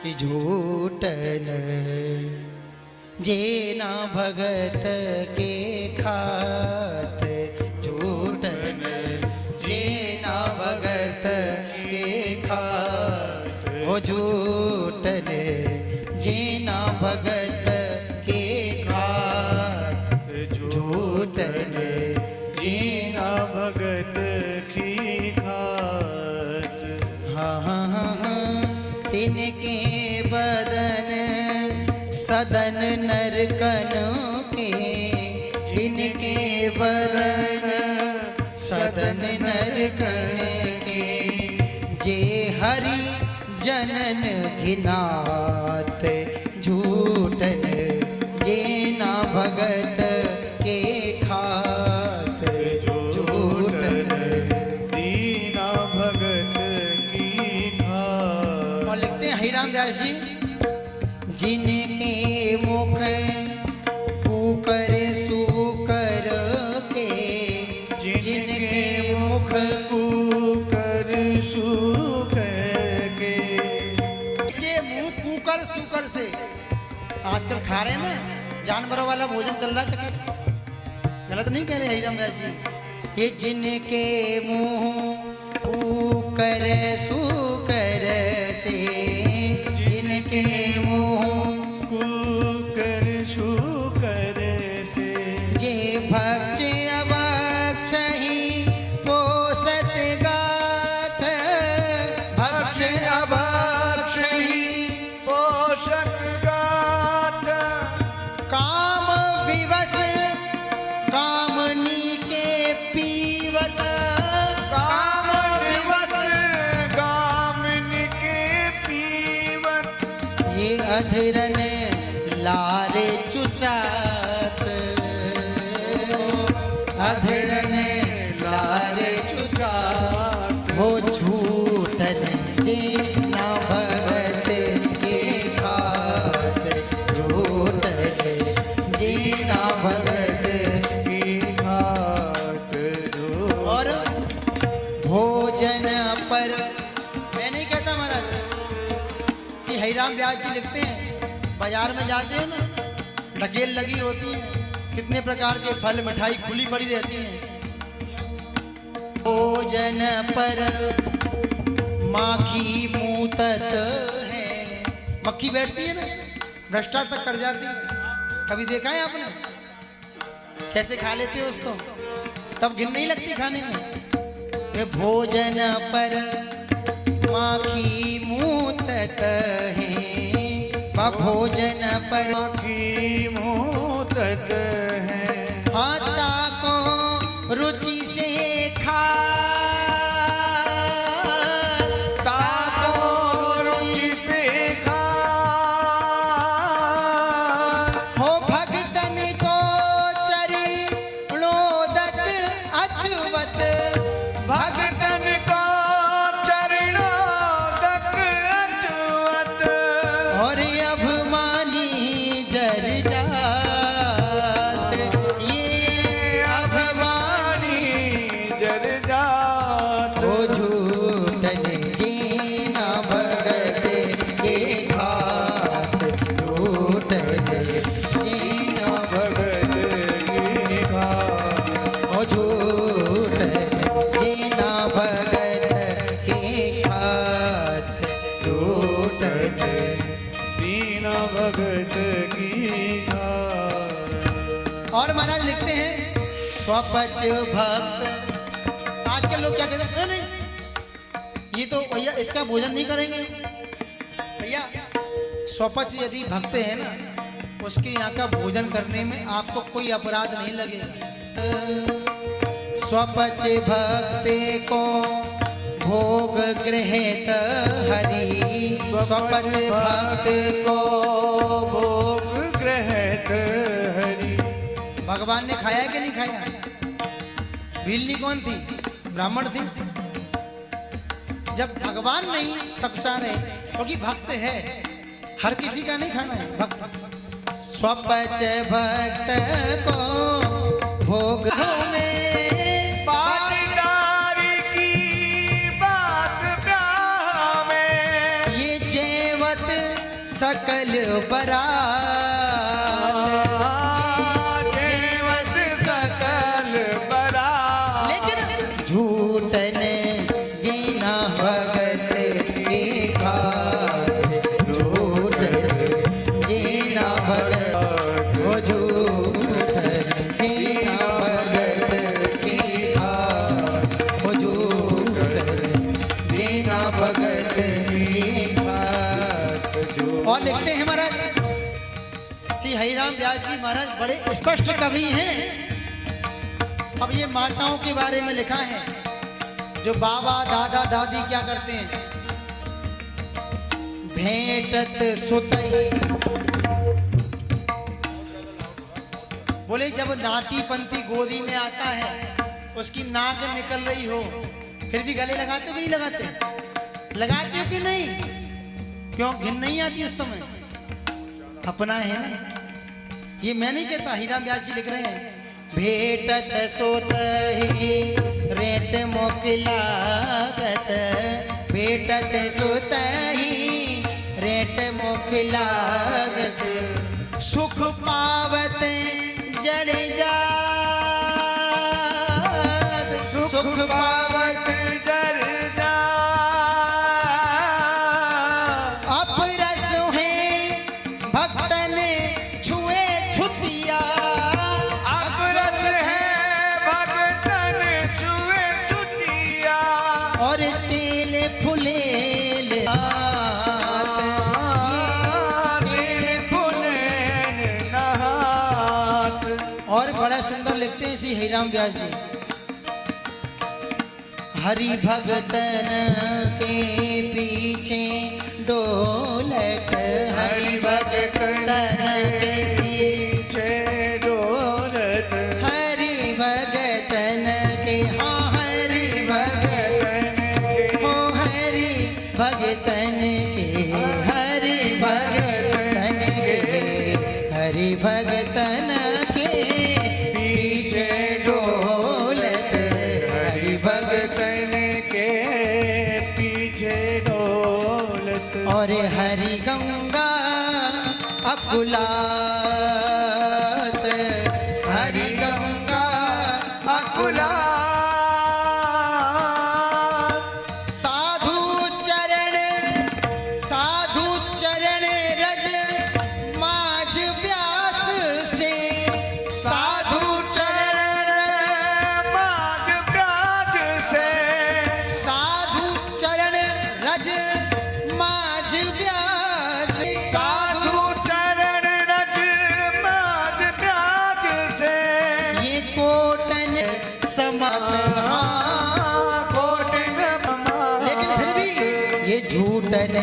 झूठन जेना भगत के खात झूठन जेना भगत के खात हो झूठन जेना भगत के खात झूठन जेना भगत की खात। हाँ हाँ हाँ हाँ तिनके बदन सदन नरकन के तिनके बदन सदन नरकन के जे हरि जनन घिनात झूठन जेना भगत के खात झूठन दीना भगत की खात। और लिखते हैं हरिराम व्यास जी, जिनके मुख कुकर सुकर के जिनके मुख कुकर सुकर के ये मुंह कुकर सुकर से आजकल खा रहे हैं ना जानवरों वाला भोजन चल रहा है, गलत नहीं कह रहे हरिराम व्यास जी। ये जिनके मुंह कुकर सुकर से जिनके मुंह कुकर सुकर से जे भक्ष अभक्ष ही पोषत गात भक्ष अभक्ष ही पोषक गात काम विवश कामनी के पीवत काम दिवस गामिन के पीवत। ये अधरन लारे चुचात अधरन लारे चुचात हो झूठन जेना भगत के खात झूठन जेना भगत की खात जो। और भोजन पर मैं नहीं कहता महाराज, श्री हरिराम व्यास जी लिखते हैं बाजार में जाते हैं ना ढकेल लगी होती है, कितने प्रकार के फल मिठाई खुली पड़ी रहती हैं। भोजन पर माखी मूतत है, मक्खी बैठती है ना भ्रष्टा तक कर जाती है, कभी देखा है आपने कैसे खा लेते हैं उसको, तब घिन नहीं लगती खाने में। ये भोजन पर माखी मूतत है भोजन पर की मूतत है आता को रुचि से खा ताको रुचि से खा हो भगतन को चरणोदक अछुवत भगतन को चरणोदक अछुवत। और अभिमानी जर जात ये अभिमानी जर जात हो झूठन जीना भगत के खात झूठन जीना भगत की खात। हो झूठन जीना भगत के खात झूठन दीना भगत की खात। और महाराज लिखते हैं स्वपच भक्त। आजकल लोग क्या कहते हैं, नहीं ये तो भैया इसका भोजन नहीं करेंगे भैया। स्वपच यदि भक्त है ना उसके यहाँ का भोजन करने में आपको कोई अपराध नहीं लगेगा। स्वपच भक्ते को भोग गृहित हरि स्वपच भक्त को भोग ग्रहित हरि। भगवान ने खाया कि नहीं खाया? भीलनी कौन थी? ब्राह्मण थी। जब भगवान नहीं सब सारे क्योंकि भक्त है, हर किसी का नहीं खाना है भक्त। स्वपच भक्त को भोग में पाटीदारी की बात ब्याह में ये जेवत सकल बरात, जेवत सकल बरात। लेकिन झूठन जीना भगत की ठाट, झूठन जीना भगत, वो झूठन जीना भगत की ठाट, वो झूठन जीना भगत की ठाट। और लिखते हैं महाराज श्री हरिराम व्यास जी महाराज बड़े स्पष्ट कवि हैं। अब ये माताओं के बारे में लिखा है, जो बाबा दादा दादी क्या करते हैं, भेंटत सुतई, बोले जब नाती पंती गोदी में आता है, उसकी नाक निकल रही हो, फिर भी गले लगाते हो कि नहीं लगाते? लगाते हो कि नहीं? क्यों घिन नहीं आती उस समय? अपना है ना, ये मैं नहीं कहता, हीराम व्यास जी लिख रहे हैं। भेटत सोतहि रेट मोकिलागत, भेटत सोतहि रेट मोकिलागत, सुख पावत जड़ जात, सुख पावत जर जा अपरस है भक्तन छुए छुतिया, अपरस है भगतन छुए छुटिया। और तेल फुलेल तेल फुलेन नहात। और बड़ा सुंदर लिखते हैं श्री हरिराम व्यास जी। हरि भगतन के पीछे डोलत, हरि भगतन के पीछे डोलत, हरि भगतन के, हाँ हरि भगतन के, हो हरि भगतन के, हरि भगतन के, हरि भगतन के पीछे डोलत, हरि भगतन के पीछे डोलत। और हरि गंगा अकुलात, हरि गंगा अकुलात, साधु चरण रज माझ व्यास से, साधु चरण माघ प्याज से, साधु चरण रज माझ व्यास, साधु चरण रज माघ प्याज से। ये कोटन समात, हाँ, कोटन लेकिन फिर भी ये झूठन